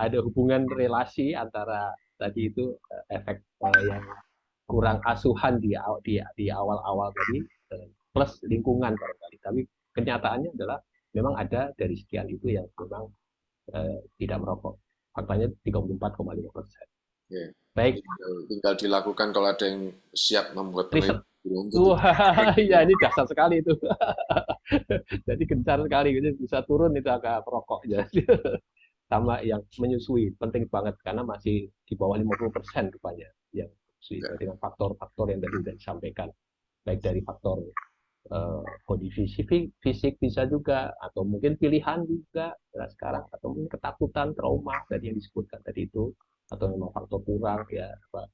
ada hubungan relasi antara tadi itu efek yang kurang asuhan di awal-awal tadi plus lingkungan barangkali. Tapi kenyataannya adalah memang ada dari sekian itu yang memang tidak merokok. Faktanya 34,5%. Ya. Baik, Tinggal dilakukan kalau ada yang siap membuat riset. penelitian lebih lanjut itu. Wah, ya ini dasar sekali itu. Jadi gencar sekali, gitu. Bisa turun itu agak perokok. Jadi sama yang menyusui penting banget karena masih di bawah 50% rupanya yang menyusui Ya. dengan faktor-faktor yang tadi sudah disampaikan, baik dari faktor kondisi fisik bisa juga, atau mungkin pilihan juga sekarang, atau mungkin ketakutan, trauma tadi yang disebutkan tadi itu, atau memang faktor kurang ya apa,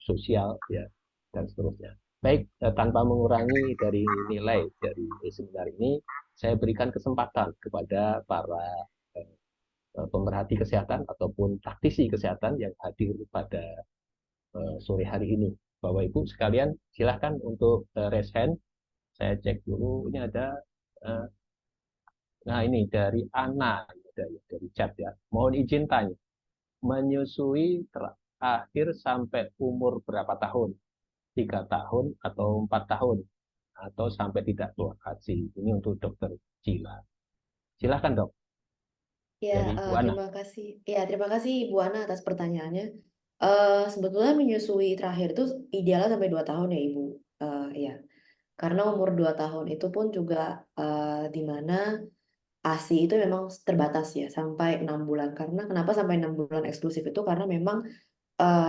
sosial ya dan seterusnya. Baik, tanpa mengurangi dari nilai dari seminar ini, saya berikan kesempatan kepada para pemerhati kesehatan ataupun praktisi kesehatan yang hadir pada sore hari ini. Bapak Ibu sekalian, silahkan untuk raise hand. Saya cek dulu, ini ada, uh, nah ini dari Ana, dari chat ya. Mohon izin tanya, menyusui terakhir sampai umur berapa tahun? 3 tahun atau 4 tahun? Atau sampai tidak keluar hasil? Ini untuk dokter Cila. Silahkan dok, Ya, dari Bu Ana. terima kasih. Ya, terima kasih Ibu Ana atas pertanyaannya. Sebetulnya menyusui terakhir itu idealnya sampai 2 tahun ya Ibu. Ya, karena umur 2 tahun itu pun juga di mana ASI itu memang terbatas ya sampai 6 bulan. Karena kenapa sampai 6 bulan eksklusif itu karena memang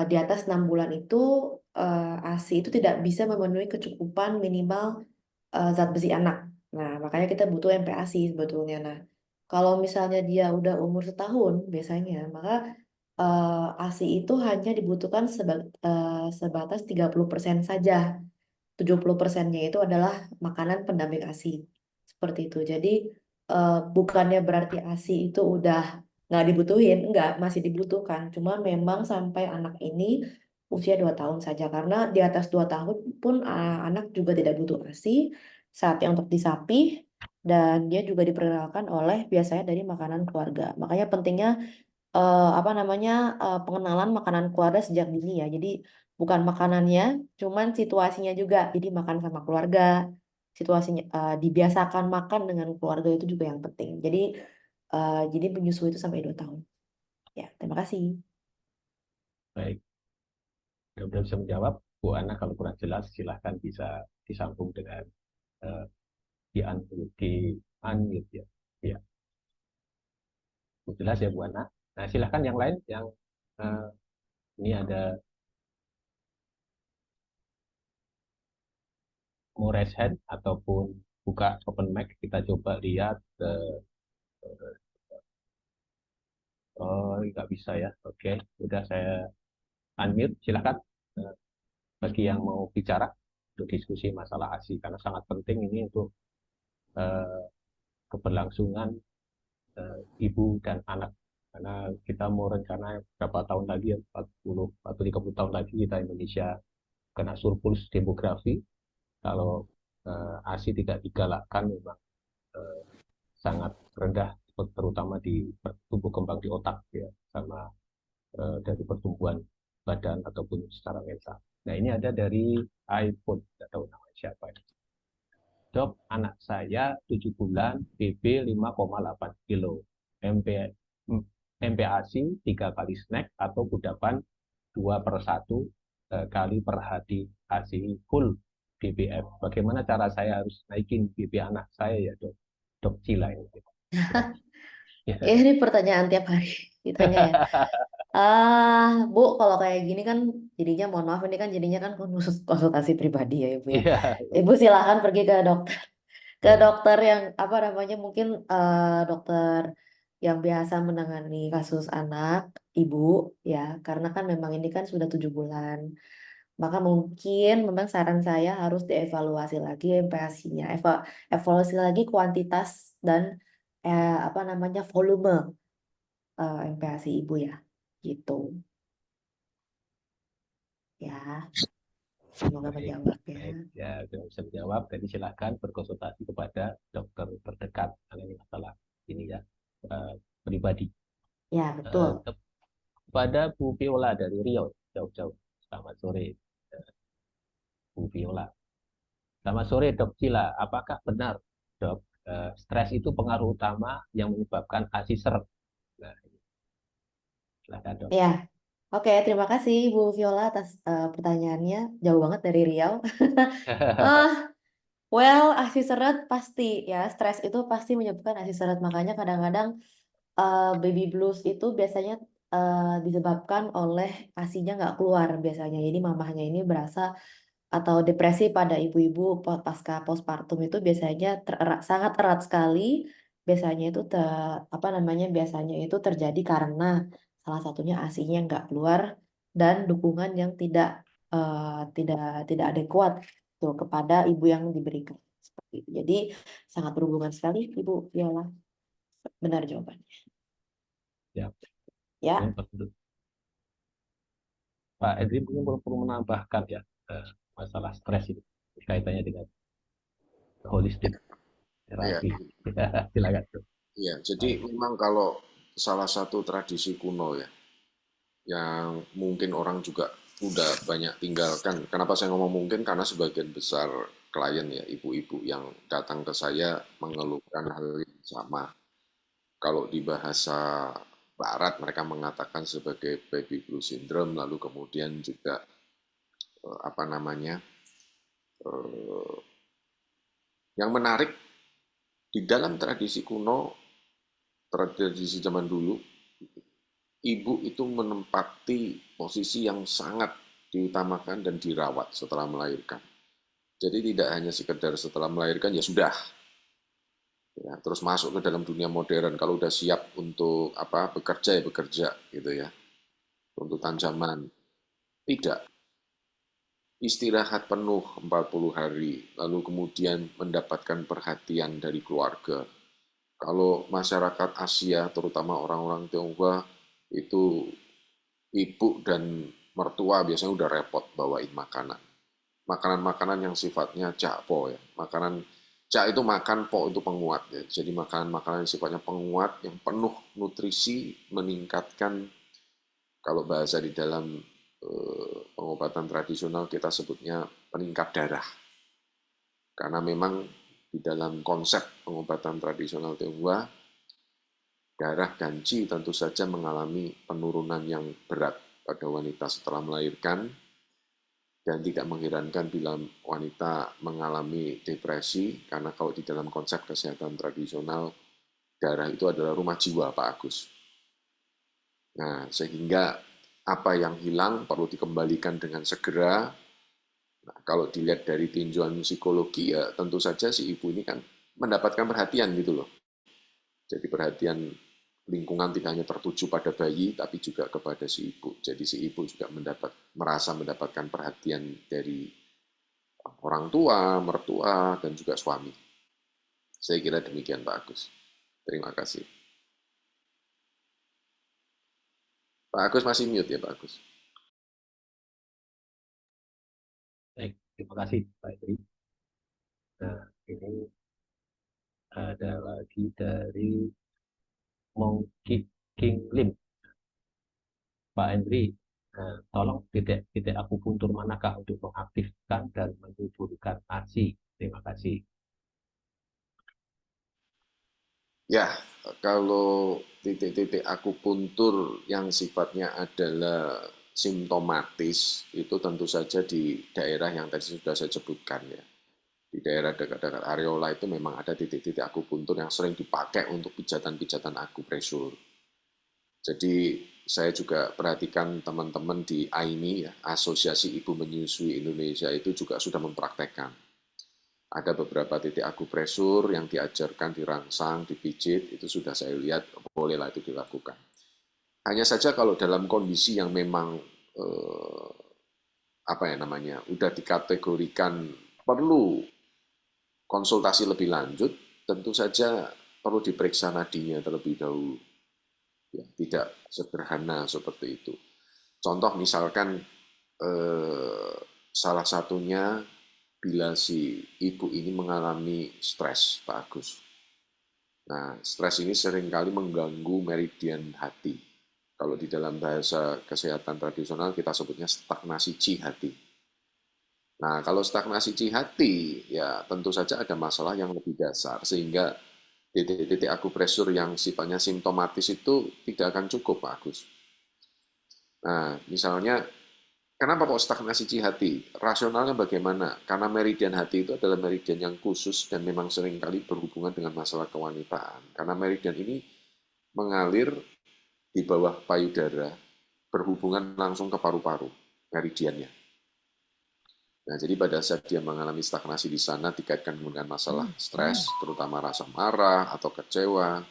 di atas 6 bulan itu ASI itu tidak bisa memenuhi kecukupan minimal zat besi anak. Nah, makanya kita butuh MPASI sebetulnya. Nah, kalau misalnya dia udah umur setahun biasanya, maka ASI itu hanya dibutuhkan sebatas 30% saja. 70%-nya itu adalah makanan pendamping ASI. Seperti itu. Jadi bukannya berarti ASI itu udah nggak dibutuhin, enggak, masih dibutuhkan. Cuma memang sampai anak ini usia 2 tahun saja. Karena di atas 2 tahun pun anak juga tidak butuh ASI. Saatnya untuk disapih dan dia juga diperkenalkan oleh biasanya dari makanan keluarga. Makanya pentingnya apa namanya pengenalan makanan keluarga sejak dini ya. Jadi bukan makanannya, cuman situasinya juga. Jadi makan sama keluarga, situasinya dibiasakan makan dengan keluarga itu juga yang penting. Jadi menyusui itu sampai 2 tahun. Ya, terima kasih. Baik, mudah-mudahan bisa menjawab. Bu Ana kalau kurang jelas silahkan bisa disambung dengan uh, di unmute ya. Ya, jelas ya Bu Ana. Nah silahkan yang lain yang uh, ini ada mau raise hand ataupun buka open mic, kita coba lihat. Oh nggak bisa ya, oke, udah saya unmute, silahkan. Eh, bagi yang mau bicara untuk diskusi masalah ASI karena sangat penting ini untuk eh, keberlangsungan ibu dan anak, karena kita mau rencana berapa tahun lagi ya, 40 atau 30 tahun lagi kita Indonesia kena surplus demografi. Kalau ASI tidak digalakkan memang eh, sangat rendah, terutama di tumbuh kembang di otak ya, sama dari pertumbuhan badan ataupun secara mental. Nah ini ada dari iPhone, tidak tahu namanya siapa ini. Dok, anak saya 7 bulan, BB 5,8 kilo, MP, MPASI 3 kali snack atau kudapan 2/1 kali per hari, ASI full BBF. Bagaimana cara saya harus naikin BB anak saya ya dok? Dok Cila ini. Ini pertanyaan tiap hari ditanya ya. Bu, kalau kayak gini kan jadinya mohon maaf ini kan jadinya kan konsultasi pribadi ya Ibu ya. Iya, Ibu silahkan pergi ke dokter, ya, yang apa namanya mungkin dokter yang biasa menangani kasus anak ibu ya, karena kan memang ini kan sudah 7 bulan, maka mungkin memang saran saya harus dievaluasi lagi MPASI-nya, evaluasi lagi kuantitas dan apa namanya volume MPASI ibu ya, gitu ya. Semoga baik, menjawab ya. baik. Ya, sudah bisa menjawab. Jadi silakan berkonsultasi kepada dokter terdekat karena ini masalah ini ya, pribadi. Ya, Eh, betul. kepada Bu Viola dari Riau, jauh-jauh. Selamat sore, Bu Viola. Selamat sore, Dok Cila. Apakah benar, Dok, stres itu pengaruh utama yang menyebabkan ASI seret? Nah, silakan, Dok. Ya, oke. Terima kasih Bu Viola atas pertanyaannya. Jauh banget dari Riau. Ah, well, ASI seret pasti ya. Stres itu pasti menyebabkan ASI seret. Makanya kadang-kadang baby blues itu biasanya disebabkan oleh ASINYA nggak keluar biasanya. Jadi mamahnya ini berasa atau depresi pada ibu-ibu pasca postpartum itu biasanya sangat erat sekali. Biasanya itu apa namanya? Biasanya itu terjadi karena salah satunya ASINYA nggak keluar dan dukungan yang tidak tidak adekuat tuh kepada ibu yang diberikan seperti itu. Jadi sangat berhubungan sekali Ibu Viola. Benar jawabannya. Ya, Ya. Pak Edri mungkin perlu menambahkan ya, masalah stres itu kaitannya dengan holistik Ya, terapi. Silakan, Dok. ya. Pak Jadi Edri. memang kalau salah satu tradisi kuno ya, yang mungkin orang juga udah banyak tinggalkan. Kenapa saya ngomong mungkin? Karena sebagian besar klien ya, ibu-ibu yang datang ke saya mengeluhkan hal yang sama. Kalau di bahasa Barat mereka mengatakan sebagai baby blue syndrome, lalu kemudian juga apa namanya? eh, yang menarik di dalam tradisi kuno, tradisi zaman dulu, ibu itu menempati posisi yang sangat diutamakan dan dirawat setelah melahirkan. Jadi tidak hanya sekedar setelah melahirkan ya sudah, ya, terus masuk ke dalam dunia modern. Kalau udah siap untuk apa bekerja ya bekerja gitu ya, tuntutan zaman. Tidak, istirahat penuh 40 hari, lalu kemudian mendapatkan perhatian dari keluarga. Kalau masyarakat Asia, terutama orang-orang Tionghoa, itu ibu dan mertua biasanya udah repot bawain makanan. Makanan-makanan yang sifatnya jakpo ya. Makanan cak itu makan, po itu penguat ya. Jadi makanan-makanan yang sifatnya penguat, yang penuh nutrisi, meningkatkan kalau bahasa di dalam pengobatan tradisional kita sebutnya peningkat darah. Karena memang di dalam konsep pengobatan tradisional Tionghoa, darah ganji tentu saja mengalami penurunan yang berat pada wanita setelah melahirkan dan tidak mengherankan bila wanita mengalami depresi karena kalau di dalam konsep kesehatan tradisional darah itu adalah rumah jiwa Pak Agus. Nah, sehingga apa yang hilang perlu dikembalikan dengan segera. Nah, kalau dilihat dari tinjauan psikologi ya tentu saja si ibu ini kan mendapatkan perhatian gitu loh. Jadi perhatian lingkungan tidak hanya tertuju pada bayi, tapi juga kepada si ibu. Jadi si ibu juga merasa mendapatkan perhatian dari orang tua, mertua, dan juga suami. Saya kira demikian Pak Agus. Terima kasih. Pak Agus masih mute ya Pak Agus? Baik, terima kasih, Pak Edri. Nah, ini ada lagi dari Monkey King Lim. Pak Edri, tolong titik akupuntur manakah untuk mengaktifkan dan menyuburkan ASI? Terima kasih. Ya, kalau titik-titik akupuntur yang sifatnya adalah simptomatis, itu tentu saja di daerah yang tadi sudah saya sebutkan ya. Di daerah dekat-dekat areola itu memang ada titik-titik akupuntur yang sering dipakai untuk pijatan-pijatan akupresur. Jadi saya juga perhatikan teman-teman di AIMI, ya, Asosiasi Ibu Menyusui Indonesia itu juga sudah mempraktekkan. Ada beberapa titik akupresur yang diajarkan dirangsang, dipijit, itu sudah saya lihat bolehlah itu dilakukan. Hanya saja kalau dalam kondisi yang memang apa ya namanya, udah dikategorikan perlu konsultasi lebih lanjut, tentu saja perlu diperiksa nadinya terlebih dahulu. Ya, tidak sederhana seperti itu. Contoh misalkan salah satunya bila si ibu ini mengalami stres, Pak Agus. Nah, stres ini seringkali mengganggu meridian hati. Kalau di dalam bahasa kesehatan tradisional kita sebutnya stagnasi chi hati. Nah, kalau stagnasi chi hati, ya tentu saja ada masalah yang lebih dasar, sehingga titik-titik akupresur yang sifatnya simptomatis itu tidak akan cukup, Pak Agus. Nah, misalnya, kenapa kok stagnasi chi hati? Rasionalnya bagaimana? Karena meridian hati itu adalah meridian yang khusus dan memang seringkali berhubungan dengan masalah kewanitaan. Karena meridian ini mengalir di bawah payudara, berhubungan langsung ke paru-paru, meridiannya. Nah, jadi pada saat dia mengalami stagnasi di sana dikaitkan dengan masalah stres, terutama rasa marah atau kecewa,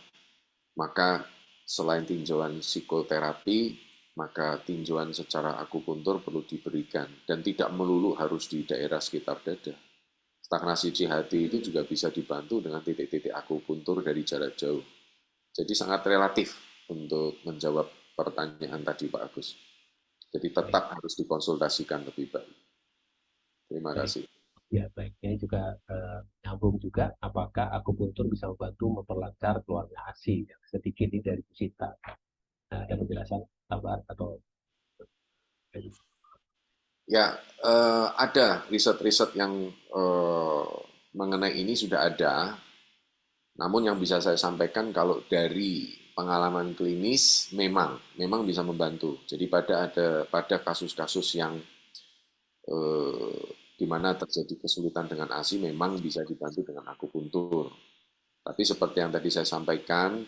maka selain tinjauan psikoterapi, maka tinjauan secara akupuntur perlu diberikan dan tidak melulu harus di daerah sekitar dada. Stagnasi hati itu juga bisa dibantu dengan titik-titik akupuntur dari jarak jauh. Jadi sangat relatif untuk menjawab pertanyaan tadi Pak Agus. Jadi Baik, tetap harus dikonsultasikan lebih baik. Terima baik. kasih. Ya, baik. Ini juga nyambung juga. Apakah akupuntur bisa membantu memperlancar keluarnya ASI? Ya, sedikit ini dari Bu Sita. Nah, ada penjelasan tambahan atau Ya, ada riset-riset yang mengenai ini sudah ada. Namun yang bisa saya sampaikan kalau dari pengalaman klinis memang bisa membantu. Jadi pada kasus-kasus yang eh, di mana terjadi kesulitan dengan ASI memang bisa dibantu dengan akupuntur. Tapi seperti yang tadi saya sampaikan,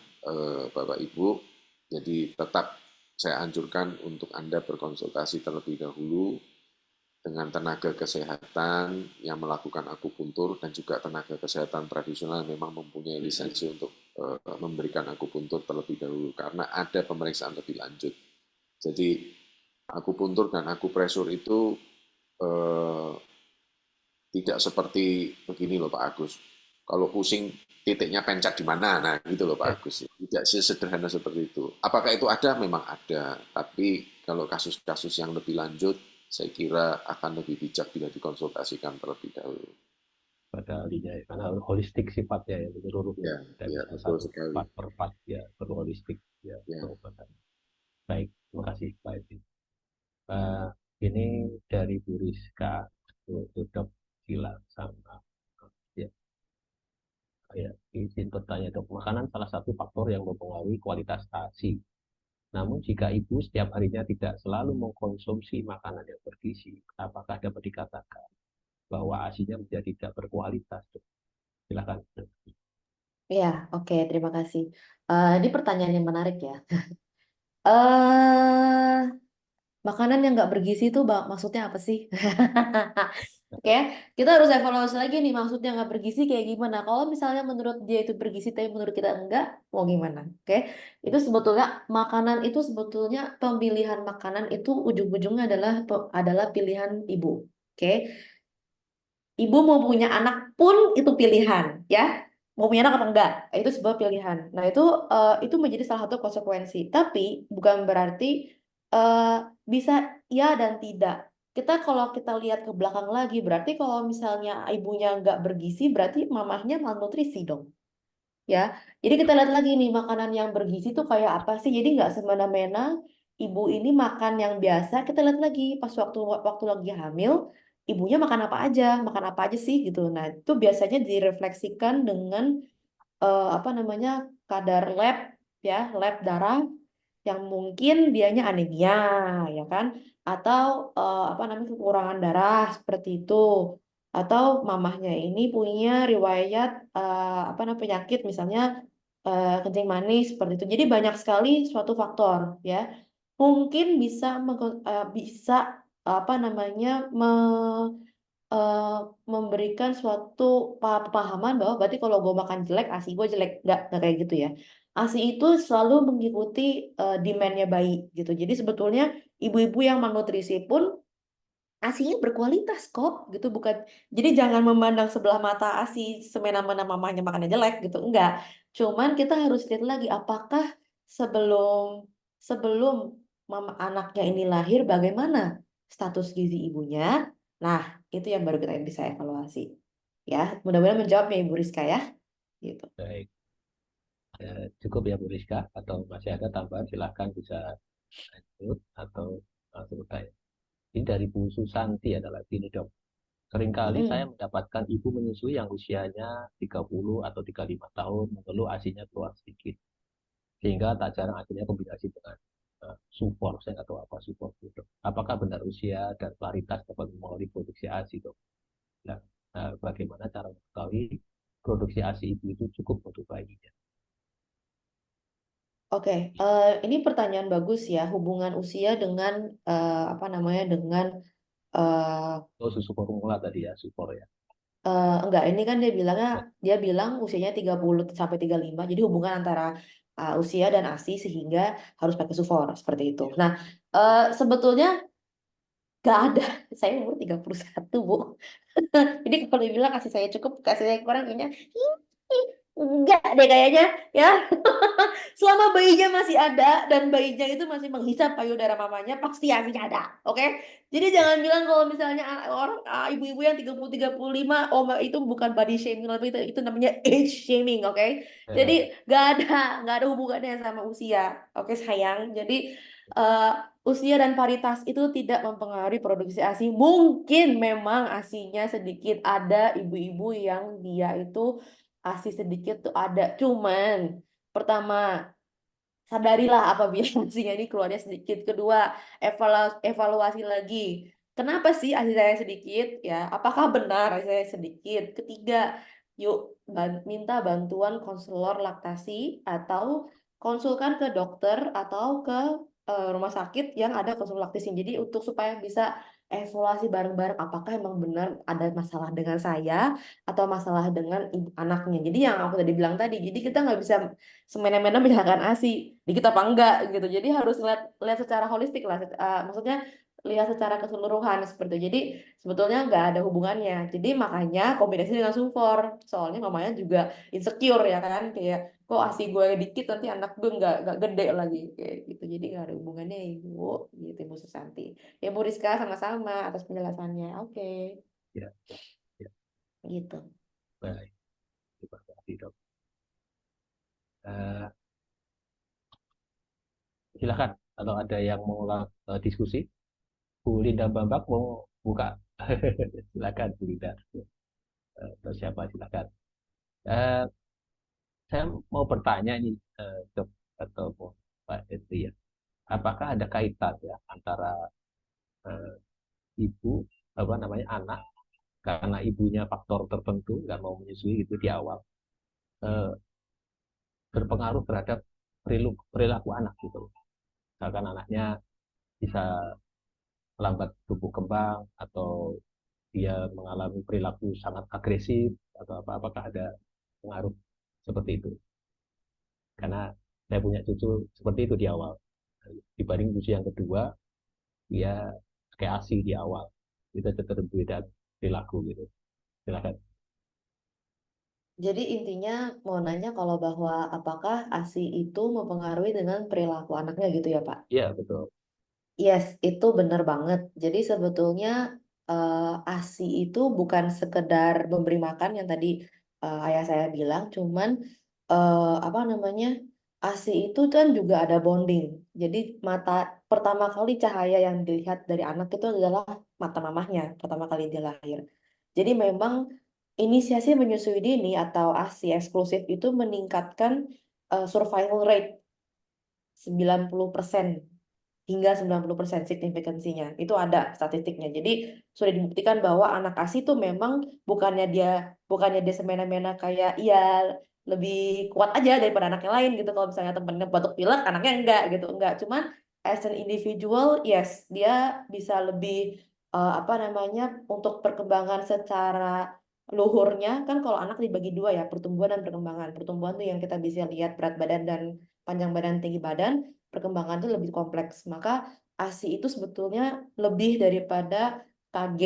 Bapak Ibu, jadi tetap saya anjurkan untuk Anda berkonsultasi terlebih dahulu dengan tenaga kesehatan yang melakukan akupuntur dan juga tenaga kesehatan tradisional memang mempunyai lisensi untuk memberikan akupuntur terlebih dahulu karena ada pemeriksaan lebih lanjut. Jadi akupuntur dan akupresur itu eh, tidak seperti begini loh Pak Agus. Kalau pusing titiknya pencet di mana, nah gitu loh Pak ya, Agus. Tidak sesederhana seperti itu. Apakah itu ada? Memang ada. Tapi kalau kasus-kasus yang lebih lanjut, saya kira akan lebih bijak bila dikonsultasikan terlebih dahulu. pada linya ya, karena holistik sifatnya ya menyeluruh ya, Ya, tidak ya bisa betul satu sekali. part per part ya, perlu holistik ya Ya, pengobatan. Baik, terima kasih Pak Edwin. Eh, ini dari Bu Rizka tutup silang sama ya, ya izin bertanya dok, makanan salah satu faktor yang mempengaruhi kualitas ASI. Namun jika ibu setiap harinya tidak selalu mengkonsumsi makanan yang bergizi, apakah dapat dikatakan bahwa ASINya menjadi tidak berkualitas? Dok? Silakan. Ya, oke, terima kasih. Ini pertanyaan yang menarik ya. eh Makanan yang nggak bergizi itu maksudnya apa sih? Oke, kita harus evaluasi lagi nih maksudnya nggak bergizi kayak gimana. Kalau misalnya menurut dia itu bergizi tapi menurut kita enggak, mau gimana? Oke, itu sebetulnya makanan itu sebetulnya pemilihan makanan itu ujung-ujungnya adalah pilihan ibu. Oke, ibu mau punya anak pun itu pilihan, ya. Mau punya anak atau enggak, itu sebuah pilihan. Nah, itu menjadi salah satu konsekuensi. Tapi bukan berarti eh, bisa ya dan tidak. Kalau kita lihat ke belakang lagi, berarti kalau misalnya ibunya nggak bergizi, berarti mamahnya malnutrisi dong. Ya, jadi kita lihat lagi nih makanan yang bergizi itu kayak apa sih? Jadi nggak semena-mena ibu ini makan yang biasa. Kita lihat lagi pas waktu waktu lagi hamil, ibunya makan apa aja sih gitu. Nah, itu biasanya direfleksikan dengan apa namanya kadar lab darah yang mungkin dianya anemia, ya kan? Atau apa namanya kekurangan darah seperti itu. Atau mamahnya ini punya riwayat apa namanya penyakit misalnya kencing manis seperti itu. Jadi banyak sekali suatu faktor ya. Mungkin bisa apa namanya eh, memberikan suatu pemahaman bahwa berarti kalau gue makan jelek, ASI gue jelek. Nggak kayak gitu ya. ASI itu selalu mengikuti demand-nya bayi gitu. Jadi sebetulnya ibu-ibu yang malnutrisi pun ASINya berkualitas kok gitu. Bukan, jadi jangan memandang sebelah mata ASI semena-mena mamanya makannya jelek gitu. Enggak. Cuman kita harus lihat lagi apakah sebelum sebelum mama anaknya ini lahir bagaimana status gizi ibunya. Nah, itu yang baru kita bisa evaluasi. Ya, mudah-mudahan menjawabnya Ibu Rizka ya. Gitu. Baik. Cukup ya Bu Rizka, atau masih ada tambahan silahkan bisa lanjut atau langsung tanya. Ini dari Bu Susanti adalah gini dok. Seringkali saya mendapatkan ibu menyusui yang usianya 30 atau 35 tahun, mengeluh ASINya keluar sedikit. Sehingga tak jarang akhirnya kombinasi dengan sufor, saya nggak tahu apa sufor itu. Apakah benar usia dan klaritas dapat mempengaruhi produksi ASI dok? Nah, bagaimana cara mengetahui produksi ASI ibu itu cukup untuk bayinya? Oke, ini pertanyaan bagus ya, hubungan usia dengan apa namanya dengan Oh, susu formula tadi ya, sufor ya. enggak, ini kan dia bilang usianya 30 sampai 35, jadi hubungan antara usia dan ASI sehingga harus pakai sufor seperti itu. Ya. Nah, sebetulnya nggak ada. Saya umur 31, Bu. Jadi kalau dibilang kasih saya cukup, kasih saya kurang, kayaknya enggak deh kayaknya ya. Selama bayinya masih ada dan bayinya itu masih menghisap payudara mamanya, pasti ASINya ada. Oke? Jadi jangan bilang kalau misalnya orang ibu-ibu yang 30-35, oh itu bukan body shaming, tapi itu namanya age shaming, oke? Jadi nggak ada hubungannya sama usia. Oke, sayang. Jadi usia dan paritas itu tidak mempengaruhi produksi ASI. Mungkin memang ASINya sedikit, ada ibu-ibu yang dia itu ASI sedikit tuh ada. Cuman pertama, sadarilah apabila ASINya ini keluarnya sedikit. Kedua, evaluasi lagi. Kenapa sih ASI saya sedikit? Ya, apakah benar ASI saya sedikit? Ketiga, yuk minta bantuan konselor laktasi atau konsulkan ke dokter atau ke rumah sakit yang ada konselor laktasi. Jadi untuk supaya bisa evaluasi bareng-bareng apakah emang benar ada masalah dengan saya atau masalah dengan anaknya. Jadi yang aku tadi bilang tadi, jadi kita nggak bisa semena-mena menyalahkan ASI dikit apa enggak gitu. Jadi harus lihat secara holistik lah. Maksudnya lihat secara keseluruhan seperti itu. Jadi sebetulnya nggak ada hubungannya. Jadi makanya kombinasi dengan sufor. Soalnya mamanya juga insecure ya kan, kayak kok ASI gue dikit nanti anak gue nggak gede lagi kayak gitu. Jadi nggak ada hubungannya ibu gitu, Ibu Susanti. Ya Bu Rizka, sama-sama atas penjelasannya. Oke, Ya, ya. gitu. Baik, terima kasih dok. Eh, Silakan kalau ada yang mau diskusi. Bu Linda Bambak mau buka. Silakan Bu Linda. Atau siapa silakan. Eh, saya mau bertanya nih, dok atau Pak Edri ya. Apakah ada kaitan ya antara eh, ibu apa namanya anak karena ibunya faktor tertentu nggak mau menyusui gitu di awal, eh, berpengaruh terhadap perilaku anak gitu. Misalkan anaknya bisa lambat tumbuh kembang atau dia mengalami perilaku sangat agresif atau apa, apakah ada pengaruh seperti itu? Karena saya punya cucu seperti itu di awal, dibanding cucu yang kedua dia kayak ASI di awal, itu cenderung beda perilaku gitu. Silakan. Jadi intinya mau nanya kalau bahwa apakah ASI itu mempengaruhi dengan perilaku anaknya gitu ya, Pak? Iya betul. Yes, itu benar banget. Jadi sebetulnya ASI itu bukan sekedar memberi makan yang tadi ayah saya bilang, cuman apa namanya, ASI itu kan juga ada bonding. Jadi pertama kali cahaya yang dilihat dari anak itu adalah mata mamahnya pertama kali dia lahir. Jadi memang inisiasi menyusui dini atau ASI eksklusif itu meningkatkan survival rate 90% hingga 90% signifikansinya. Itu ada statistiknya. Jadi sudah dibuktikan bahwa anak ASI itu memang bukannya dia semena-mena kayak iya lebih kuat aja daripada anak yang lain gitu. Kalau misalnya temennya batuk pilek, anaknya enggak. Cuman as an individual, yes, dia bisa lebih apa namanya, untuk perkembangan secara luhurnya kan, kalau anak dibagi dua ya, pertumbuhan dan perkembangan. Pertumbuhan tuh yang kita bisa lihat berat badan dan panjang badan, tinggi badan. Perkembangan itu lebih kompleks. Maka ASI itu sebetulnya lebih daripada kg,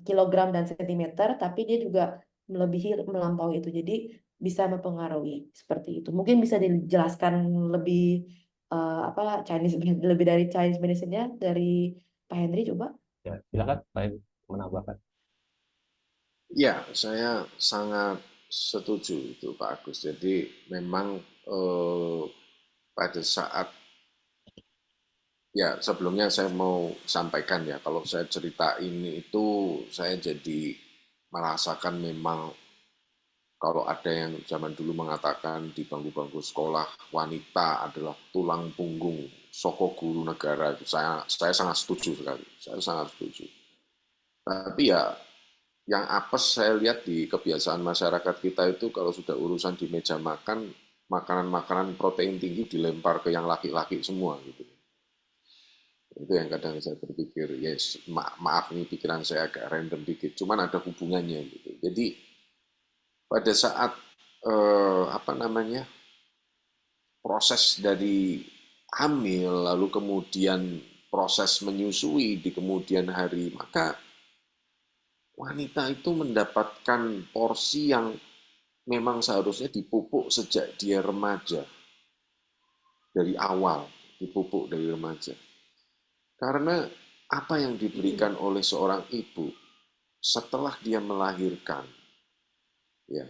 kilogram dan sentimeter, tapi dia juga melebihi, melampaui itu. Jadi bisa mempengaruhi seperti itu. Mungkin bisa dijelaskan lebih apa Chinese lebih dari Chinese medicine-nya dari Pak Henry coba. Ya, silakan Pak menambahkan. Ya, saya sangat setuju itu Pak Agus. Jadi memang eh, pada saat, ya sebelumnya saya mau sampaikan ya, kalau saya cerita ini itu saya jadi merasakan memang kalau ada yang zaman dulu mengatakan di bangku-bangku sekolah wanita adalah tulang punggung soko guru negara, saya sangat setuju sekali, saya sangat setuju. Tapi ya yang apes saya lihat di kebiasaan masyarakat kita itu kalau sudah urusan di meja makan, makanan-makanan protein tinggi dilempar ke yang laki-laki semua gitu. Itu yang kadang saya berpikir, yes, maaf nih pikiran saya agak random dikit, cuman ada hubungannya gitu. Jadi pada saat apa namanya proses dari hamil, lalu kemudian proses menyusui di kemudian hari, maka wanita itu mendapatkan porsi yang memang seharusnya dipupuk sejak dia remaja, dari awal dipupuk dari remaja. Karena apa yang diberikan oleh seorang ibu setelah dia melahirkan, ya,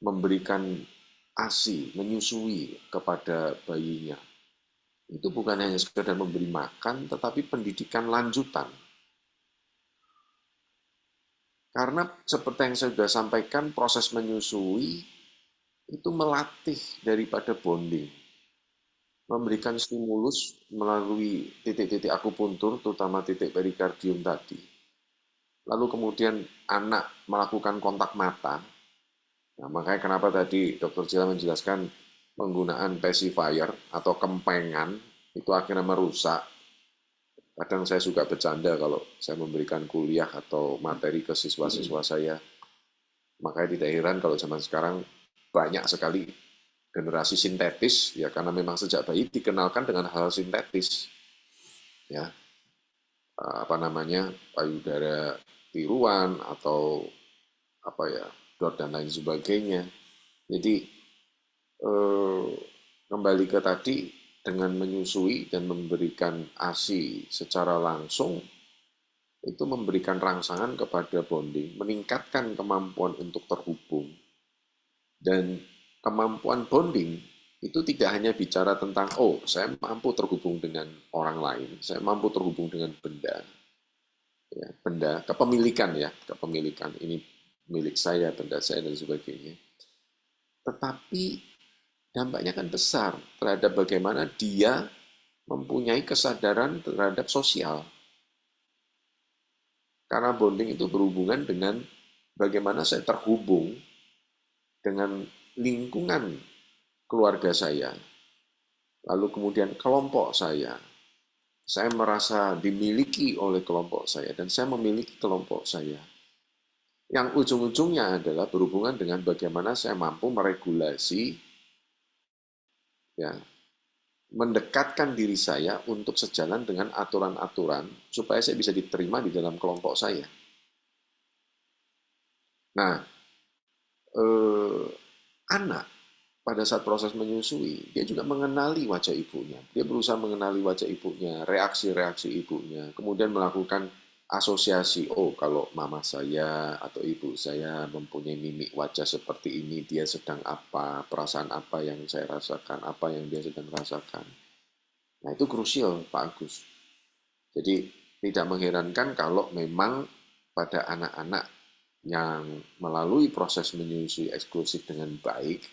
memberikan ASI, menyusui kepada bayinya, itu bukan hanya sekedar memberi makan, tetapi pendidikan lanjutan. Karena seperti yang saya sudah sampaikan, proses menyusui itu melatih daripada bonding, memberikan stimulus melalui titik-titik akupuntur, terutama titik perikardium tadi. Lalu kemudian anak melakukan kontak mata. Nah, makanya kenapa tadi Dr. Cila menjelaskan penggunaan pacifier atau kempengan itu akhirnya merusak. Kadang saya suka bercanda kalau saya memberikan kuliah atau materi ke siswa-siswa saya. Makanya tidak heran kalau zaman sekarang banyak sekali generasi sintetis, ya karena memang sejak bayi dikenalkan dengan hal sintetis, ya apa namanya payudara tiruan atau apa ya dot dan lain sebagainya. Jadi eh, kembali ke tadi, dengan menyusui dan memberikan ASI secara langsung itu memberikan rangsangan kepada bonding, meningkatkan kemampuan untuk terhubung. Dan kemampuan bonding itu tidak hanya bicara tentang, oh saya mampu terhubung dengan orang lain, saya mampu terhubung dengan benda, ya, benda, kepemilikan, ini milik saya, benda saya, dan sebagainya. Tetapi dampaknya kan besar terhadap bagaimana dia mempunyai kesadaran terhadap sosial. Karena bonding itu berhubungan dengan bagaimana saya terhubung dengan lingkungan keluarga saya, lalu kemudian kelompok saya merasa dimiliki oleh kelompok saya, dan saya memiliki kelompok saya. Yang ujung-ujungnya adalah berhubungan dengan bagaimana saya mampu meregulasi, ya, mendekatkan diri saya untuk sejalan dengan aturan-aturan supaya saya bisa diterima di dalam kelompok saya. Nah, anak pada saat proses menyusui, dia juga mengenali wajah ibunya. Dia berusaha mengenali wajah ibunya, reaksi-reaksi ibunya, kemudian melakukan asosiasi, oh kalau mama saya atau ibu saya mempunyai mimik wajah seperti ini, dia sedang apa, perasaan apa yang saya rasakan, apa yang dia sedang rasakan. Nah itu krusial Pak Agus. Jadi tidak mengherankan kalau memang pada anak-anak yang melalui proses menyusui eksklusif dengan baik,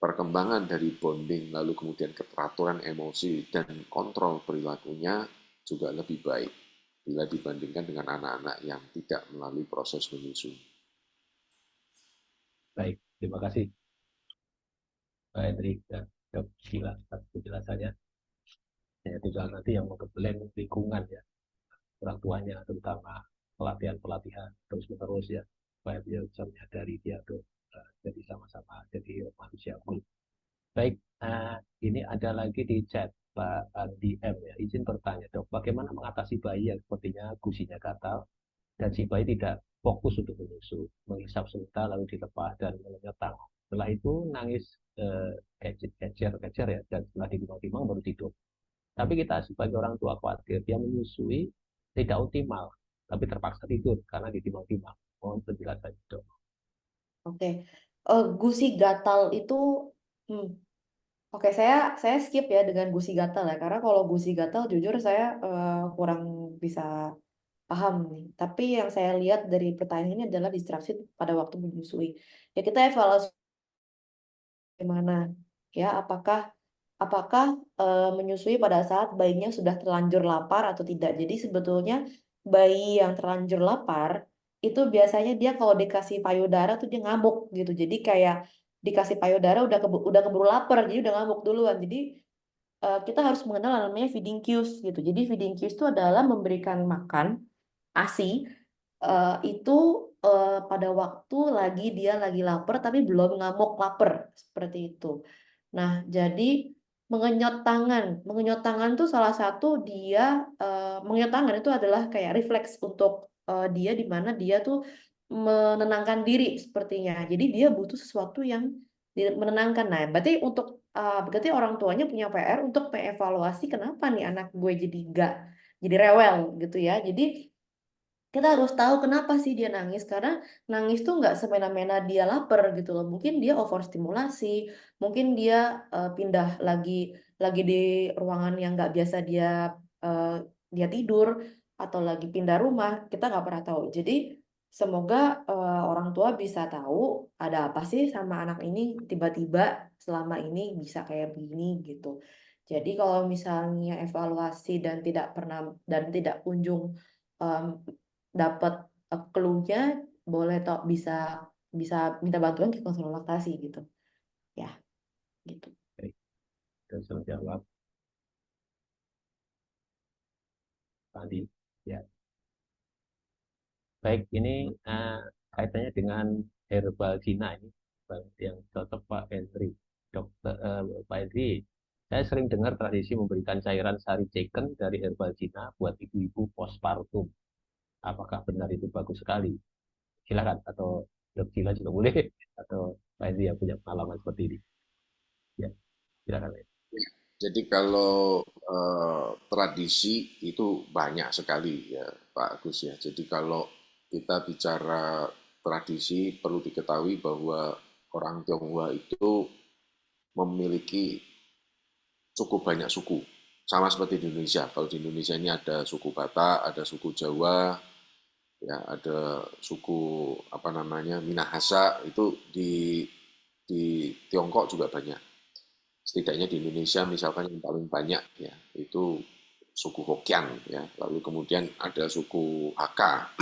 perkembangan dari bonding, lalu kemudian keteraturan emosi dan kontrol perilakunya juga lebih baik bila dibandingkan dengan anak-anak yang tidak melalui proses menyusui. Baik, terima kasih Pak Hendrik dan Dok Gila atas penjelasannya. Ya, tinggal nanti yang mau blend lingkungan ya, orang tuanya terutama pelatihan-pelatihan terus-menerus ya, supaya dia bisa menyadari dia tuh jadi sama-sama jadi manusia full. Baik, ini ada lagi di chat Pak Andi M ya, izin bertanya dok, bagaimana mengatasi bayi yang sepertinya gusinya gatal dan si bayi tidak fokus untuk menyusu, menghisap sebentar lalu dilepas dan menyetang. Setelah itu nangis kecer-kecer ya, dan setelah ditimang-timang baru tidur. Tapi kita sebagai orang tua khawatir dia menyusui tidak optimal, tapi terpaksa tidur karena ditimang-timang. Mohon penjelasan dok. Oke. Gusi gatal itu, hmm, Oke, saya skip ya dengan gusi gatal ya, karena kalau gusi gatal jujur saya kurang bisa paham nih. Tapi yang saya lihat dari pertanyaan ini adalah distraksi pada waktu menyusui. Ya kita evaluasi gimana ya, apakah apakah menyusui pada saat bayinya sudah terlanjur lapar atau tidak. Jadi sebetulnya bayi yang terlanjur lapar itu biasanya dia kalau dikasih payudara tuh dia ngamuk gitu. Jadi kayak dikasih payudara udah keburu lapar, jadi udah ngamuk duluan. Jadi kita harus mengenal yang namanya feeding cues gitu. Jadi feeding cues itu adalah memberikan makan ASI itu pada waktu dia lagi lapar tapi belum ngamuk lapar seperti itu. Nah, jadi mengenyot tangan tuh salah satu dia mengenyot tangan itu adalah kayak refleks untuk dia di mana dia tuh menenangkan diri sepertinya. Jadi dia butuh sesuatu yang menenangkan. Nah, berarti orang tuanya punya PR untuk mengevaluasi kenapa nih anak gue jadi rewel gitu ya. Jadi kita harus tahu kenapa sih dia nangis, karena nangis tuh nggak semena-mena dia lapar gitu loh. Mungkin dia overstimulasi, mungkin dia pindah lagi di ruangan yang nggak biasa eh, dia tidur, atau lagi pindah rumah, kita nggak pernah tahu. Jadi semoga orang tua bisa tahu ada apa sih sama anak ini, tiba-tiba selama ini bisa kayak begini gitu. Jadi kalau misalnya evaluasi dan tidak kunjung em, dapat clue-nya, boleh toh bisa bisa minta bantuan ke konselor laktasi gitu ya, gitu. Baik, terus jawab tadi. Ya, baik. Ini kaitannya dengan herbal Cina ini yang cocok Pak Henry. Pak Henry, saya sering dengar tradisi memberikan cairan sari chicken dari herbal Cina buat ibu-ibu postpartum. Apakah benar itu bagus sekali? Silakan, atau Dok Cila juga boleh, atau Pak Henry yang punya pengalaman seperti ini. Ya, silakan. Jadi kalau tradisi itu banyak sekali ya Pak Agus ya. Jadi kalau kita bicara tradisi perlu diketahui bahwa orang Tionghoa itu memiliki cukup banyak suku. Sama seperti di Indonesia. Kalau di Indonesia ini ada suku Batak, ada suku Jawa, ya ada suku apa namanya Minahasa, itu di Tiongkok juga banyak. Setidaknya di Indonesia misalkan yang paling banyak ya itu suku Hokkien ya. Lalu kemudian ada suku Hakka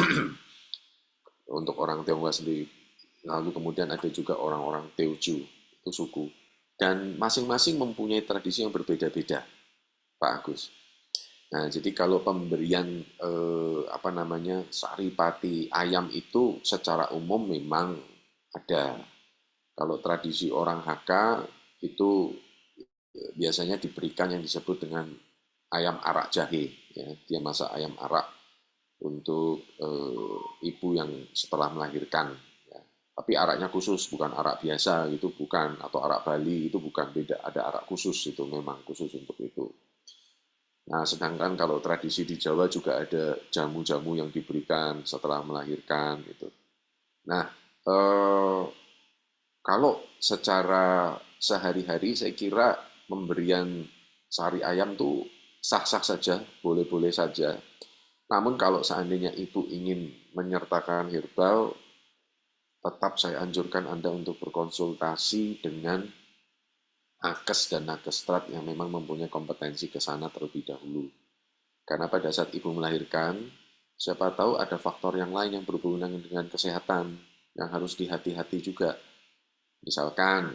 untuk orang Tionghoa sendiri. Lalu kemudian ada juga orang-orang Teochew, itu suku. Dan masing-masing mempunyai tradisi yang berbeda-beda, Pak Agus. Nah, jadi kalau pemberian apa namanya saripati ayam itu secara umum memang ada. Kalau tradisi orang Hakka itu biasanya diberikan yang disebut dengan ayam arak jahe. Ya. Dia masak ayam arak untuk ibu yang setelah melahirkan. Ya. Tapi araknya khusus, bukan arak biasa gitu, bukan. Atau arak Bali itu bukan, beda. Ada arak khusus itu, memang khusus untuk itu. Nah, sedangkan kalau tradisi di Jawa juga ada jamu-jamu yang diberikan setelah melahirkan gitu. Nah, kalau secara sehari-hari saya kira pemberian sari ayam tuh sah-sah saja, boleh-boleh saja. Namun kalau seandainya ibu ingin menyertakan herbal, tetap saya anjurkan Anda untuk berkonsultasi dengan nakes dan nakestrat yang memang mempunyai kompetensi ke sana terlebih dahulu. Karena pada saat ibu melahirkan, siapa tahu ada faktor yang lain yang berhubungan dengan kesehatan yang harus dihati-hati juga. Misalkan,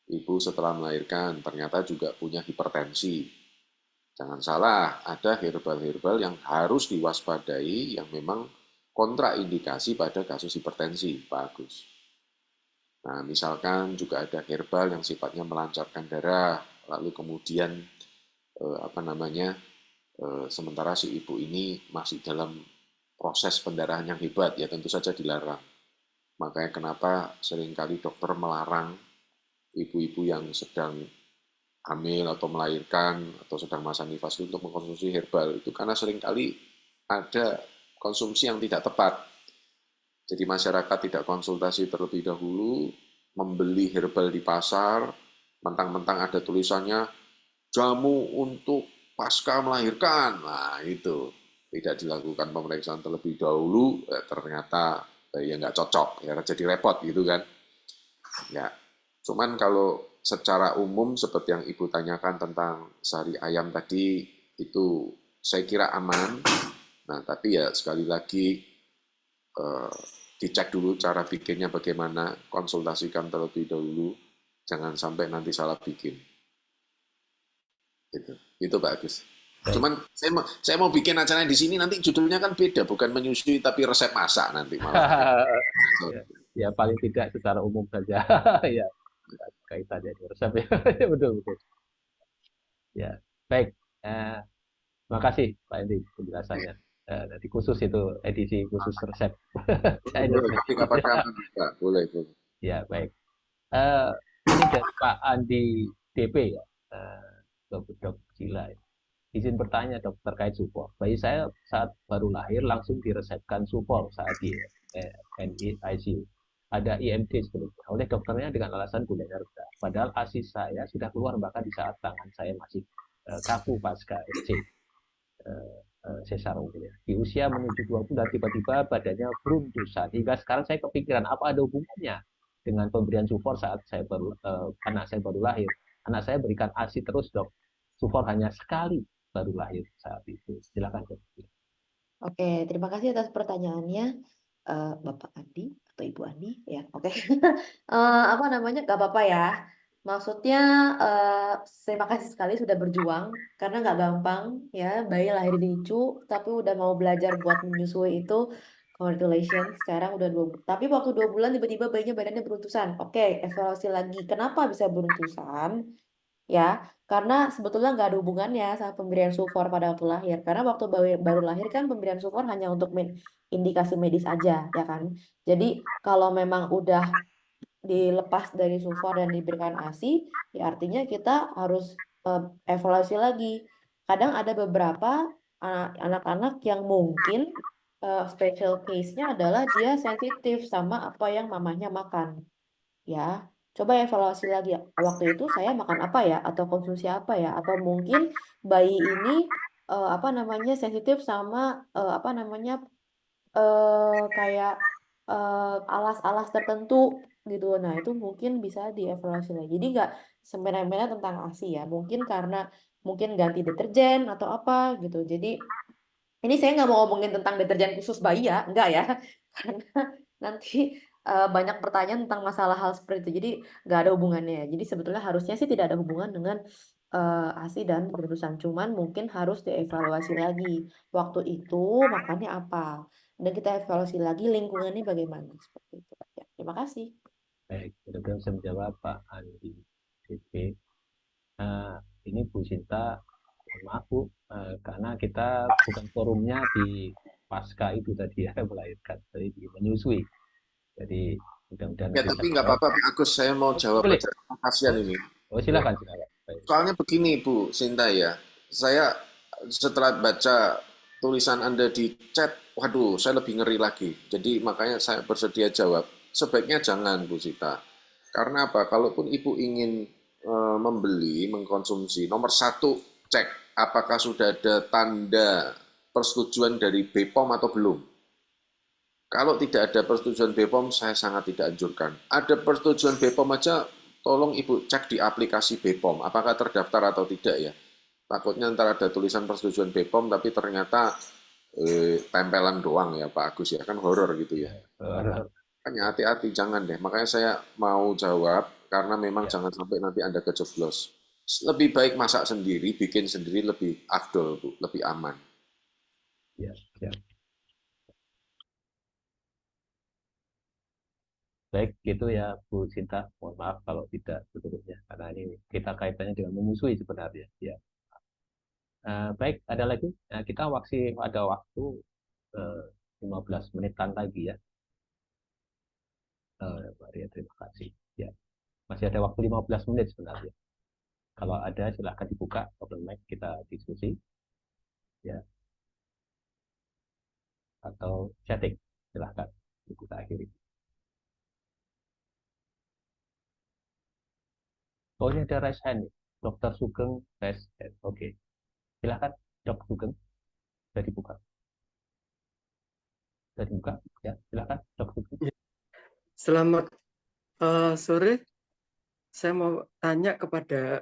ibu setelah melahirkan ternyata juga punya hipertensi. Jangan salah, ada herbal-herbal yang harus diwaspadai yang memang kontraindikasi pada kasus hipertensi, Pak Agus. Nah, misalkan juga ada herbal yang sifatnya melancarkan darah, lalu kemudian apa namanya, sementara si ibu ini masih dalam proses pendarahan yang hebat, ya tentu saja dilarang. Makanya kenapa seringkali dokter melarang ibu-ibu yang sedang hamil atau melahirkan atau sedang masa nifas itu untuk mengkonsumsi herbal itu karena seringkali ada konsumsi yang tidak tepat. Jadi masyarakat tidak konsultasi terlebih dahulu, membeli herbal di pasar, Mentang-mentang ada tulisannya jamu untuk pasca melahirkan. Nah, itu tidak dilakukan pemeriksaan terlebih dahulu, ternyata ya nggak cocok, ya jadi repot gitu kan. Ya, cuman kalau secara umum seperti yang Ibu tanyakan tentang sari ayam tadi, itu saya kira aman. Nah, tapi ya sekali lagi eh, dicek dulu cara bikinnya bagaimana, konsultasikan terlebih dahulu, jangan sampai nanti salah bikin. Itu, itu Pak Agus. Baik. Cuman saya mau bikin acara di sini nanti judulnya kan beda, bukan menyusui tapi resep masak nanti malah. Ya, ya paling tidak secara umum saja. Ya, kaitannya di resep ya. Ya, betul betul. Ya, baik. Eh, Makasih Pak Edi penjelasannya. Di khusus itu edisi khusus resep Chinese Nanti medicine. kapan-kapan bisa, boleh, boleh. Ya, baik. Eh, ini dari Pak Andi DP ya, Dok Cila. Ya. Izin bertanya dok terkait supor. Bayi saya saat baru lahir langsung diresepkan supor saat di NICU. Ada IMD sebelumnya oleh dokternya dengan alasan gulanya rendah. Padahal ASI saya sudah keluar bahkan di saat tangan saya masih kaku pasca SC. Sesar mungkin ya. Di usia menuju 2 bulan tiba-tiba badannya beruntusan. Hingga sekarang saya kepikiran apa ada hubungannya dengan pemberian sufor saat anak saya baru lahir. Anak saya berikan ASI terus dok. Sufor hanya sekali baru lahir saat itu. Silakan dok. Oke, terima kasih atas pertanyaannya, Bapak Andi atau Ibu Andi ya. Oke. Apa namanya? Gak apa-apa ya. Maksudnya terima kasih sekali sudah berjuang karena nggak gampang ya bayi lahir di NICU tapi udah mau belajar buat menyusui itu. Congratulations, sekarang udah 2 bulan. Tapi waktu 2 bulan tiba-tiba bayinya badannya beruntusan. Oke, evaluasi lagi. Kenapa bisa beruntusan? Ya, karena sebetulnya nggak ada hubungannya sama pemberian sufor pada waktu lahir. Karena waktu baru lahir kan pemberian sufor hanya untuk indikasi medis aja, ya kan. Jadi kalau memang udah dilepas dari sufor dan diberikan ASI, ya artinya kita harus eh, evaluasi lagi. Kadang ada beberapa anak-anak yang mungkin special case-nya adalah dia sensitif sama apa yang mamanya makan. Ya, coba evaluasi lagi. Waktu itu saya makan apa ya, atau konsumsi apa ya, atau mungkin bayi ini apa namanya sensitif sama apa namanya kayak alas-alas tertentu gitu. Nah, itu mungkin bisa dievaluasi lagi. Jadi nggak semena-mena tentang ASI ya. Mungkin karena mungkin ganti deterjen atau apa gitu. Jadi ini saya nggak mau ngomongin tentang deterjen khusus bayi ya, enggak ya. Karena nanti banyak pertanyaan tentang masalah hal seperti itu. Jadi nggak ada hubungannya ya. Jadi sebetulnya harusnya sih tidak ada hubungan dengan ASI dan berdusan. Cuman mungkin harus dievaluasi lagi. Waktu itu makannya apa. Dan kita evaluasi lagi lingkungannya bagaimana. Seperti itu. Ya, terima kasih. Baik, mudah-mudahan bisa menjawab Pak Andi DP. Eh, ini Bu Sinta, mohon maaf Bu, karena kita bukan forumnya di pasca itu tadi ya melahirkan, tapi di menyusui. Jadi mudah-mudahan Ya, nanti tapi saya nggak jawab. apa-apa, Pak Agus. Saya mau Oh, jawab boleh. aja. Kasihan Oh, ini. oh Ya. silakan silakan. Baik. Soalnya begini, Bu Sinta ya. Saya setelah baca tulisan Anda di chat, waduh, saya lebih ngeri lagi. Jadi makanya saya bersedia jawab. Sebaiknya jangan, Bu Sinta. Karena apa? Kalaupun Ibu ingin membeli, mengkonsumsi, nomor satu, cek apakah sudah ada tanda persetujuan dari BPOM atau belum. Kalau tidak ada persetujuan BPOM, saya sangat tidak anjurkan. Ada persetujuan BPOM aja, tolong Ibu cek di aplikasi BPOM, apakah terdaftar atau tidak ya. Takutnya ntar ada tulisan persetujuan BPOM, tapi ternyata tempelan doang ya Pak Agus ya, kan horor gitu ya. Eh, Makanya hati-hati, jangan deh. Makanya saya mau jawab, karena memang ya, jangan sampai nanti Anda kejeblos. Lebih baik masak sendiri, bikin sendiri lebih afdol, Bu, lebih aman. ya, ya. Baik, gitu ya Bu Sinta. Mohon maaf kalau tidak seluruhnya, karena ini kita kaitannya dengan menyusui sebenarnya. Ya. Baik, ada lagi. Kita masih ada waktu eh, 15 menitan lagi ya. Maria, terima kasih. Ya, masih ada waktu 15 menit sebenarnya. Kalau ada silahkan dibuka open mic kita diskusi ya atau chatting silahkan kita akhiri. Oh, ini ada raise hand nih. Dr. Sugeng raise hand. Oke. Silakan, Dr. Sugeng. Sudah dibuka. Sudah dibuka. Ya, silakan, Dr. Sugeng. Ya, selamat sore. Saya mau tanya kepada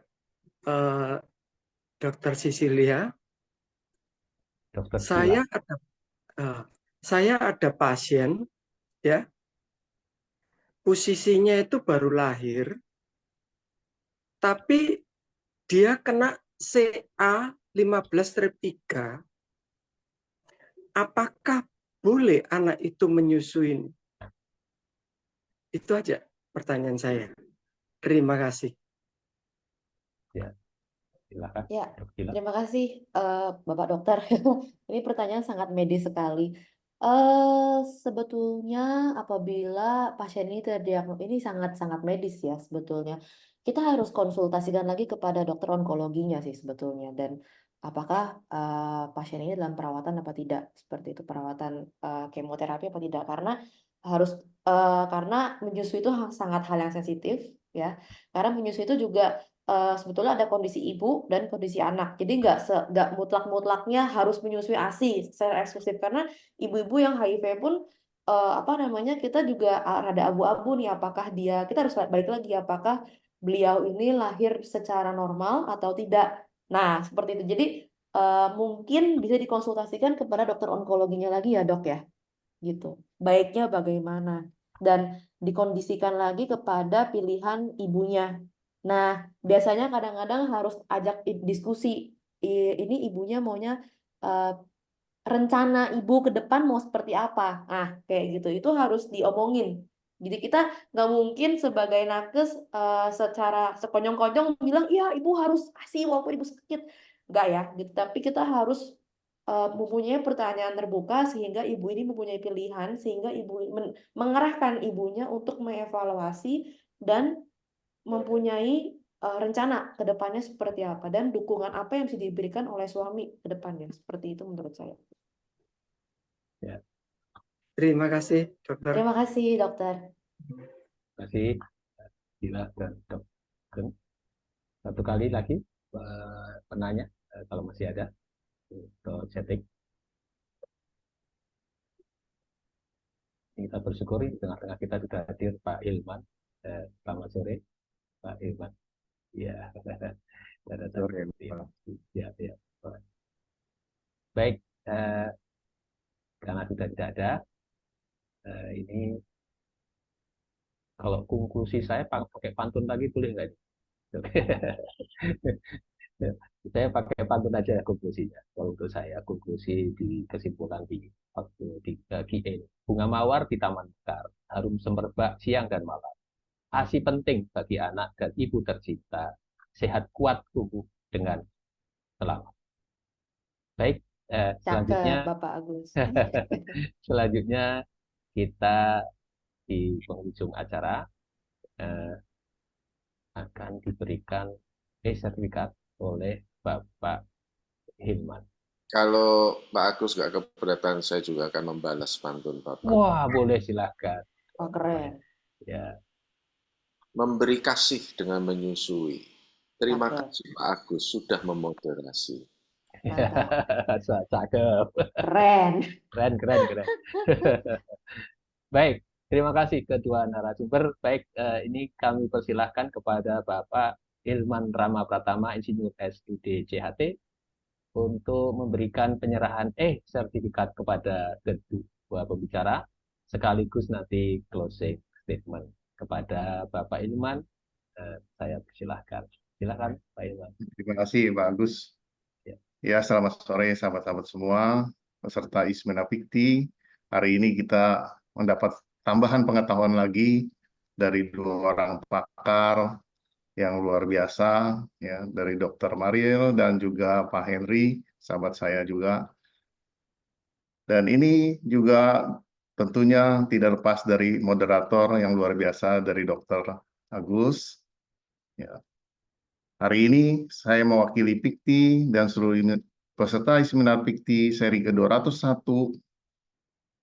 Dr. Sisilia. Dr. Saya Sila. ada saya ada pasien, ya, posisinya itu baru lahir, tapi dia kena CA15-3. Apakah boleh anak itu menyusui? Itu aja pertanyaan saya. Terima kasih. Ya, silakan, Ya, Dr. Sila. terima kasih Bapak Dokter. Ini pertanyaan sangat medis sekali. Sebetulnya apabila pasien ini terdiagnosis, ini sangat-sangat medis ya sebetulnya. Kita harus konsultasikan lagi kepada dokter onkologinya sih sebetulnya. Dan apakah pasien ini dalam perawatan apa tidak? Seperti itu perawatan kemoterapi apa tidak? Karena menyusui itu sangat hal yang sensitif ya. Karena menyusui itu juga sebetulnya ada kondisi ibu dan kondisi anak. Jadi nggak mutlak-mutlaknya harus menyusui ASI secara eksklusif karena ibu-ibu yang HIV pun kita juga rada abu-abu nih apakah kita harus balik lagi apakah beliau ini lahir secara normal atau tidak. Nah, seperti itu. Jadi mungkin bisa dikonsultasikan kepada dokter onkologinya lagi ya, Dok ya. Gitu. Baiknya bagaimana? Dan dikondisikan lagi kepada pilihan ibunya. Nah, biasanya kadang-kadang harus ajak diskusi. Ini ibunya maunya eh, rencana ibu ke depan mau seperti apa. Nah, kayak gitu. Itu harus diomongin. Jadi kita nggak mungkin sebagai nakes secara sekonyong-konyong bilang, iya ibu harus kasih walaupun ibu sakit. Nggak ya, gitu. Tapi kita harus mempunyai pertanyaan terbuka sehingga ibu ini mempunyai pilihan, sehingga ibu mengerahkan ibunya untuk mengevaluasi dan mempunyai rencana ke depannya seperti apa dan dukungan apa yang bisa diberikan oleh suami ke depannya. Seperti itu menurut saya. Ya, Terima kasih, dokter. Terima kasih, dokter. terima kasih. Sila dan Dr. Sugeng. Satu kali lagi penanya kalau masih ada untuk chatting. Kita bersyukuri di tengah-tengah kita sudah hadir Pak Ilman. Selamat sore, Pak Ilman. Ya, ada Sore, ya, Pak. ya, ya. Baik, karena sudah tidak ada, ini kalau konklusi saya pakai pantun lagi boleh nggak? Saya pakai pantun aja konklusinya. Kalau untuk saya konklusi di kesimpulan di waktu di QA. Bunga mawar di taman mekar, harum semerbak siang dan malam. ASI penting bagi anak dan ibu tercinta. Sehat kuat tubuh dengan selamat. Baik, Cakep, selanjutnya Bapak Agus. selanjutnya kita di penghujung acara akan diberikan sertifikat oleh Bapak Hilman. Kalau Pak Agus nggak keberatan, saya juga akan membalas pantun Bapak. Wah, boleh silakan. Oh, keren. Ya, Memberi kasih dengan menyusui. Terima Cakep. kasih Pak Agus sudah memoderasi. Mantap. cakep. Keren. Keren. Baik, terima kasih kedua narasumber. Baik, ini kami persilahkan kepada Bapak Ilman Rama Pratama, Insinyur SUD CHT, untuk memberikan penyerahan sertifikat kepada kedua pembicara, sekaligus nanti closing statement kepada Bapak Ilman. Saya persilahkan. Silakan Pak Ilman. Terima kasih Pak Agus. Ya. Ya, selamat sore sahabat-sahabat semua, peserta ISMENA PIKTI. Hari ini kita mendapat tambahan pengetahuan lagi dari dua orang pakar yang luar biasa, ya, dari Dr. Mariel dan juga Pak Henry, sahabat saya juga. Dan ini juga tentunya tidak lepas dari moderator yang luar biasa dari Dr. Agus. Ya. Hari ini saya mewakili PIKTI dan seluruh peserta seminar PIKTI seri ke-201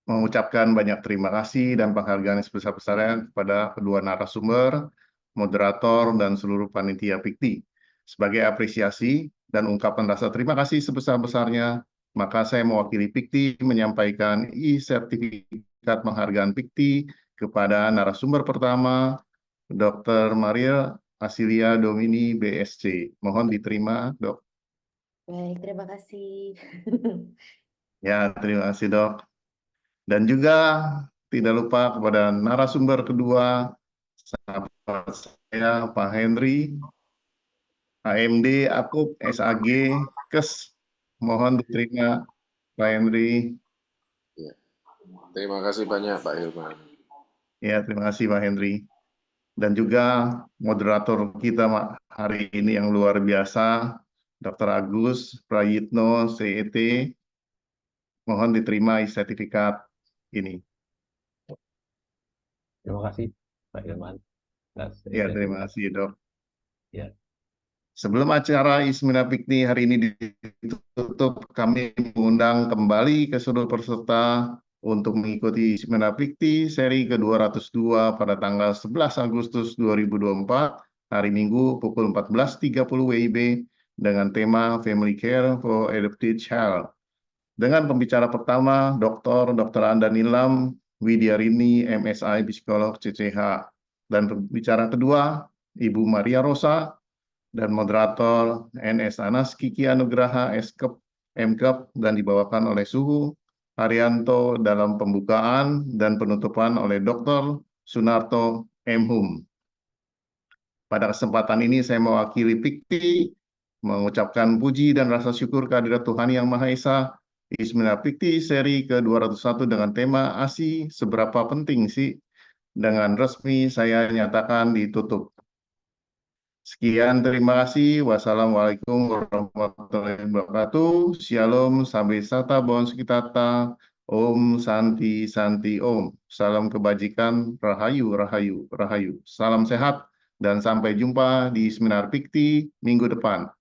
mengucapkan banyak terima kasih dan penghargaan yang sebesar-besarnya kepada kedua narasumber moderator, dan seluruh panitia Pikti. Sebagai apresiasi dan ungkapan rasa terima kasih sebesar-besarnya, maka saya mewakili Pikti menyampaikan sertifikat penghargaan Pikti kepada narasumber pertama, Dr. Maria Asilia Domini, BSc. Mohon diterima, Dok. Baik, terima kasih. Ya, terima kasih, Dok. Dan juga tidak lupa kepada narasumber kedua, sahabat saya, Pak Henry, AMD, Akub, SAG, KES. Mohon diterima, Pak Henry. Ya. Terima kasih banyak, Pak Hilman. Ya, terima kasih, Pak Henry. Dan juga moderator kita hari ini yang luar biasa, Dr. Agus Prayitno, CET. Mohon diterima sertifikat ini. Terima kasih, Pak Hilman. Ya, terima kasih, Dok. Ya. Sebelum acara Ismina Pikti hari ini ditutup, kami mengundang kembali ke seluruh peserta untuk mengikuti Ismina Pikti seri ke-202 pada tanggal 11 Agustus 2024, hari Minggu pukul 14.30 WIB dengan tema Family Care for Adopted Child. Dengan pembicara pertama, Dr. Anda Nilam Widyarini, MSI Psikolog CCH. Dan pembicara kedua, Ibu Maria Rosa, dan moderator NS Anas Kiki Anugraha, SKEP, MKEP, dan dibawakan oleh Suhu Haryanto dalam pembukaan dan penutupan oleh Dr. Sunarto M. Hum. Pada kesempatan ini saya mewakili Pikti, mengucapkan puji dan rasa syukur kehadirat Tuhan Yang Maha Esa. Ismina Pikti seri ke-201 dengan tema ASI seberapa penting sih? Dengan resmi saya nyatakan ditutup. Sekian, terima kasih. Wassalamualaikum warahmatullahi wabarakatuh. Shalom, sampai sata, bon sekitata. Om Santi Santi Om. Salam kebajikan, rahayu, rahayu, rahayu. Salam sehat, dan sampai jumpa di seminar Pikti minggu depan.